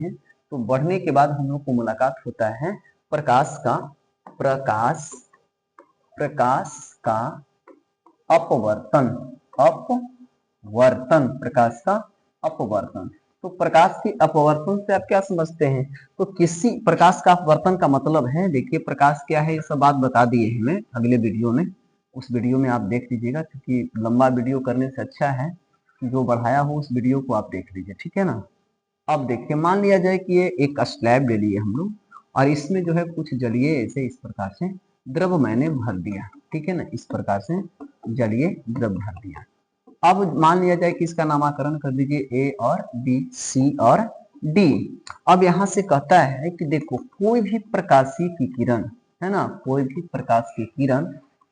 हैं तो बढ़ने के बाद हम लोग को मुलाकात होता है प्रकाश का प्रकाश का अपवर्तन प्रकाश का अपवर्तन। तो प्रकाश के अपवर्तन से आप क्या समझते हैं? तो किसी प्रकाश का अपवर्तन का मतलब है, देखिए प्रकाश क्या है ये सब बात बता दिए हैं मैं अगले वीडियो में, उस वीडियो में आप देख लीजिएगा, क्योंकि लंबा वीडियो करने से अच्छा है जो बढ़ाया हो उस वीडियो को आप देख लीजिए, ठीक है ना। अब देखिए मान लिया जाए कि ये एक स्लैब ले लिए हम लोग और इसमें जो है कुछ जलीय ऐसे इस प्रकार से द्रव मैंने भर दिया, ठीक है ना, इस प्रकार से जलीय द्रव भर दिया। अब मान लिया जाए कि इसका नामकरण कर दीजिए ए और बी, सी और डी। अब यहां से कहता है कि देखो कोई भी प्रकाशीय की किरण है ना, कोई भी प्रकाश की किरण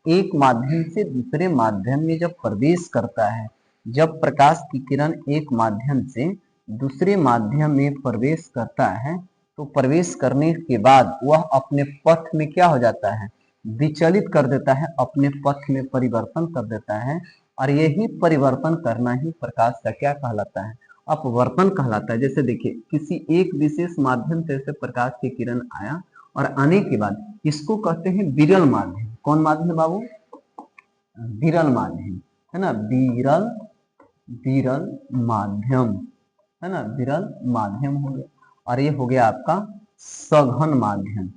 एक माध्यम से दूसरे माध्यम में जब प्रवेश करता है, जब प्रकाश की किरण एक माध्यम से दूसरे माध्यम में प्रवेश करता है तो प्रवेश करने के बाद वह अपने पथ में क्या हो जाता है, विचलित कर देता है, अपने पथ में परिवर्तन कर देता है। और यही परिवर्तन करना ही प्रकाश का क्या कहलाता है, अपवर्तन कहलाता है। जैसे देखिए किसी एक विशेष माध्यम से प्रकाश की किरण आया और आने के बाद इसको कहते हैं विरल माध्यम। कौन माध्यम बाबू? विरल माध्यम, है ना, विरल माध्यम, है ना, विरल माध्यम हो गया। और ये हो गया आपका सघन माध्यम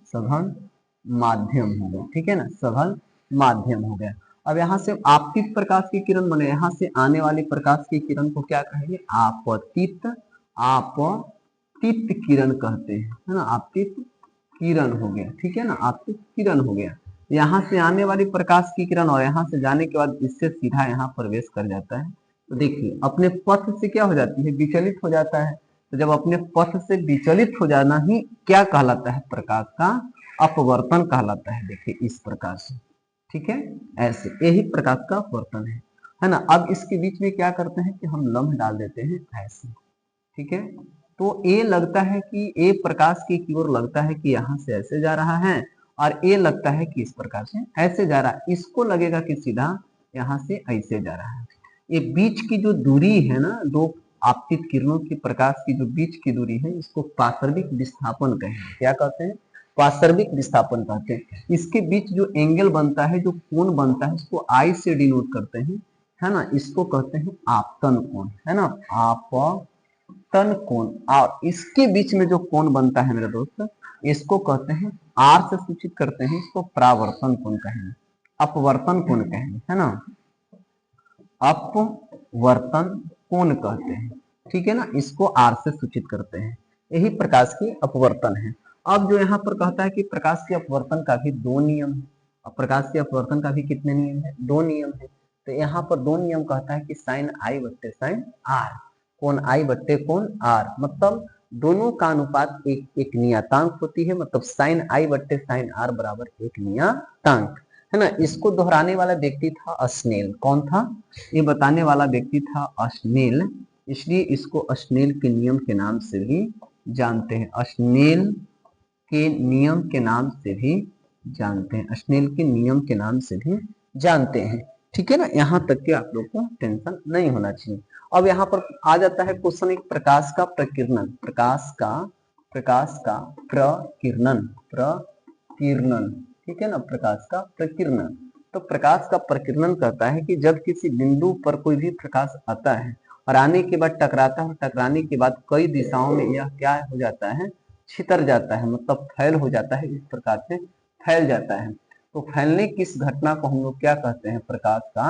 हो गया, ठीक है ना, सघन माध्यम हो गया। अब यहाँ से आपतित प्रकाश की किरण बने, यहाँ से आने वाली प्रकाश की किरण को क्या कहेंगे? आपतित किरण कहते हैं, है ना, आपतित किरण हो गया, ठीक है ना, आपतित किरण हो गया। यहाँ से आने वाली प्रकाश की किरण और यहाँ से जाने के बाद इससे सीधा यहाँ प्रवेश कर जाता है, तो देखिए अपने पथ से क्या हो जाती है, विचलित हो जाता है। तो जब अपने पथ से विचलित हो जाना ही क्या कहलाता है, प्रकाश का अपवर्तन कहलाता है। देखिए इस प्रकार से, ठीक है, ऐसे यही प्रकाश का अपवर्तन है ना। अब इसके बीच में क्या करते हैं कि हम लम्ब डाल देते हैं ऐसे, ठीक है। तो ए लगता है कि ए प्रकाश की ओर लगता है कि यहाँ से ऐसे जा रहा है और ए लगता है कि इस प्रकार से ऐसे जा रहा है, इसको लगेगा कि सीधा यहाँ से ऐसे जा रहा है। ये बीच की जो दूरी है ना, दो आपतित किरणों की प्रकाश की जो बीच की दूरी है, इसको पार्श्विक विस्थापन कहेंगे। क्या कहते हैं? पार्श्विक विस्थापन कहते हैं। इसके बीच जो एंगल बनता है, जो कोण बनता है, उसको आई से डिनोट करते हैं, है ना, इसको कहते हैं आपतन कोण, है ना, आपतन कोण। और इसके बीच में जो कोण बनता है मेरे दोस्त, इसको कहते हैं आर से सूचित करते हैं, इसको परावर्तन कोण कहेंगे, अपवर्तन कोण कहेंगे, है ना, अपवर्तन कोण कहते हैं, ठीक है ना, इसको आर से सूचित करते हैं। यही प्रकाश की अपवर्तन है। अब जो यहाँ पर कहता है कि प्रकाश के अपवर्तन का भी दो नियम है। अब प्रकाश के अपवर्तन का भी कितने नियम है? दो नियम है। तो यहाँ पर दो नियम कहता है कि साइन आई बट्टे साइन आर, कोण आई बट्टे कोण आर, मतलब दोनों का अनुपात एक नियतांक होती है, मतलब साइन आई बट्टे साइन आर बराबर एक नियतांक, है ना। इसको दोहराने वाला व्यक्ति था स्नेल। कौन था? ये बताने वाला व्यक्ति था स्नेल, इसलिए इसको स्नेल के नियम के नाम से भी जानते हैं, स्नेल के नियम के नाम से भी जानते हैं, स्नेल के नियम के नाम से भी जानते हैं, ठीक है ना। यहाँ तक के आप लोग को टेंशन नहीं होना चाहिए। अब यहाँ पर आ जाता है क्वेश्चन एक प्रकाश का प्रकीर्णन, प्रकाश का प्रकीर्णन, ठीक है ना, प्रकाश का प्रकीर्णन। तो प्रकाश का प्रकीर्णन कहता है कि जब किसी बिंदु पर कोई भी प्रकाश आता है और आने के बाद टकराता है, टकराने के बाद कई दिशाओं में यह क्या हो जाता है, छितर जाता है, मतलब फैल हो जाता है, इस प्रकार से फैल जाता है। तो फैलने की इस घटना को हम लोग क्या कहते हैं? प्रकाश का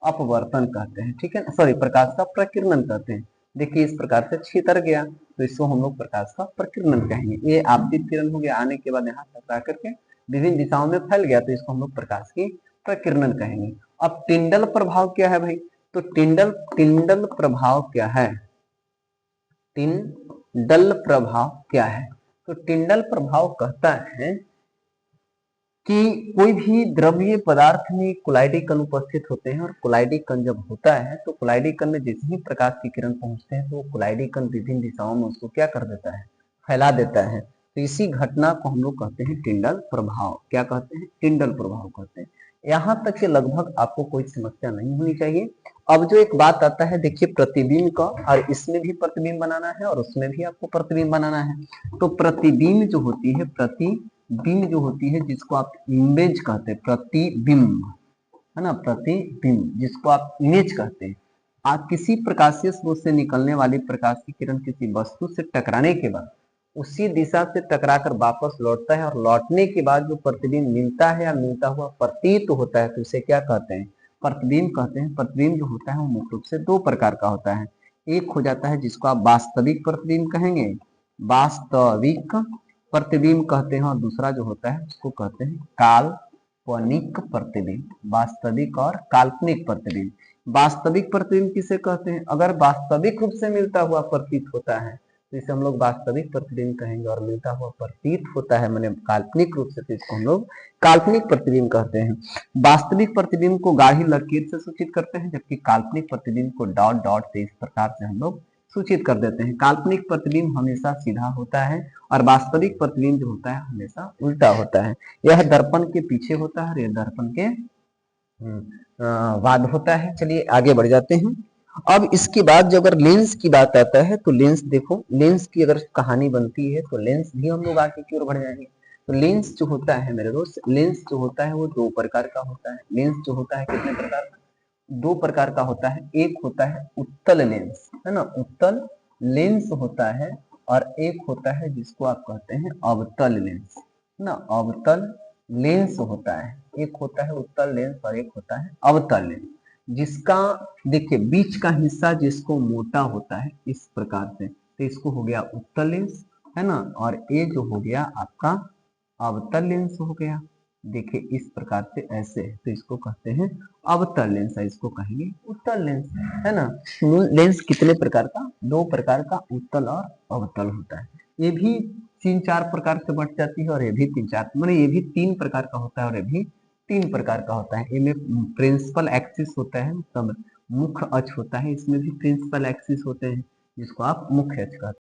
अपवर्तन कहते हैं, ठीक है ना, सॉरी, प्रकाश का प्रकीर्णन कहते हैं। देखिए इस प्रकार से छितर गया तो इसको हम लोग प्रकाश का प्रकीर्णन कहेंगे। ये आपतित किरण हो गया, आने के बाद यहाँ टकरा करके विभिन्न दिशाओं में फैल गया तो इसको हम लोग प्रकाश की प्रकीर्णन कहेंगे। अब टिंडल प्रभाव क्या है भाई? तो टिंडल प्रभाव क्या है? टिंडल प्रभाव क्या है? तो टिंडल प्रभाव कहता है कि कोई भी द्रव्य पदार्थ में कोलाइडी कण उपस्थित होते हैं और कोलाइडी कण जब होता है तो कोलाइडी कण में जैसे ही प्रकाश की किरण पहुंचते हैं तो कोलाइडी कण विभिन्न दिशाओं में उसको क्या कर देता है? फैला देता है। तो इसी घटना को हम लोग कहते हैं टिंडल प्रभाव। क्या कहते हैं? टिंडल प्रभाव कहते हैं। यहाँ तक के लगभग आपको कोई समस्या नहीं होनी चाहिए। अब जो एक बात आता है देखिए प्रतिबिंब का, और इसमें भी प्रतिबिंब बनाना है और उसमें भी आपको प्रतिबिंब बनाना है। तो प्रतिबिंब जो होती है, प्रतिबिंब जो होती है जिसको आप इमेज कहते हैं, प्रतिबिंब है ना, प्रतिबिंब जिसको आप इमेज कहते हैं। आप किसी प्रकाशीय स्रोत से निकलने वाली प्रकाश की किरण किसी वस्तु से टकराने के बाद उसी दिशा से टकराकर वापस लौटता है, और लौटने के बाद जो प्रतिबिंब मिलता है या मिलता हुआ प्रतीत होता है तो उसे क्या कहते हैं, प्रतिबिंब कहते हैं। प्रतिबिंब जो होता है वो मुख्य रूप से दो प्रकार का होता है। एक हो जाता है जिसको आप वास्तविक प्रतिबिंब कहेंगे, वास्तविक प्रतिबिंब कहते हैं, और दूसरा जो होता है उसको कहते हैं काल्पनिक प्रतिबिंब। वास्तविक और काल्पनिक प्रतिबिंब। वास्तविक प्रतिबिंब किसे कहते हैं, अगर वास्तविक रूप से मिलता हुआ प्रतीत होता है तो इसे हम लोग वास्तविक प्रतिबिंब कहेंगे, और मिलता हुआ प्रतीत होता है मैंने काल्पनिक रूप से तो इसको हम लोग काल्पनिक प्रतिबिंब कहते हैं। वास्तविक प्रतिबिंब को गाढ़ी लकीर से सूचित करते हैं, जबकि काल्पनिक प्रतिबिंब को डॉट डॉट से इस प्रकार से हम लोग सूचित कर देते हैं। काल्पनिक प्रतिबिंब हमेशा सीधा होता है और वास्तविक प्रतिबिंब जो होता है हमेशा उल्टा होता है। यह दर्पण के पीछे होता है और यह दर्पण के बाद होता है। चलिए आगे बढ़ जाते हैं। अब इसके बाद जो अगर लेंस की बात आता है तो लेंस देखो, लेंस की अगर कहानी बनती है तो लेंस भी हम लोग आगे की ओर बढ़ जाएंगे। तो लेंस जो होता है मेरे दोस्त, लेंस जो होता है वो दो प्रकार का होता है। लेंस जो होता है कितने प्रकार का, दो प्रकार का होता है। एक होता है उत्तल लेंस, है ना, उत्तल लेंस होता है, और एक होता है जिसको आप कहते हैं अवतल लेंस, है ना, अवतल लेंस होता है। एक होता है उत्तल लेंस और एक होता है अवतल लेंस, जिसका देखिए बीच का हिस्सा जिसको मोटा होता है इस प्रकार से, तो इसको हो गया उत्तल लेंस, है ना, और ये जो हो गया आपका अवतल लेंस हो गया। देखिए इस प्रकार से ऐसे है, तो इसको कहते हैं अवतल लेंस, इसको कहेंगे उत्तल लेंस, है ना। लेंस कितने प्रकार का, दो प्रकार का, उत्तल और अवतल होता है। ये भी तीन चार प्रकार से बट जाती है, और ये भी तीन चार, मतलब ये भी तीन प्रकार का होता है और ये भी तीन प्रकार का होता है। इनमें प्रिंसिपल एक्सिस होता है, मतलब मुख्य अक्ष होता है, इसमें भी प्रिंसिपल एक्सिस होते हैं जिसको आप मुख्य अक्ष कहते हैं।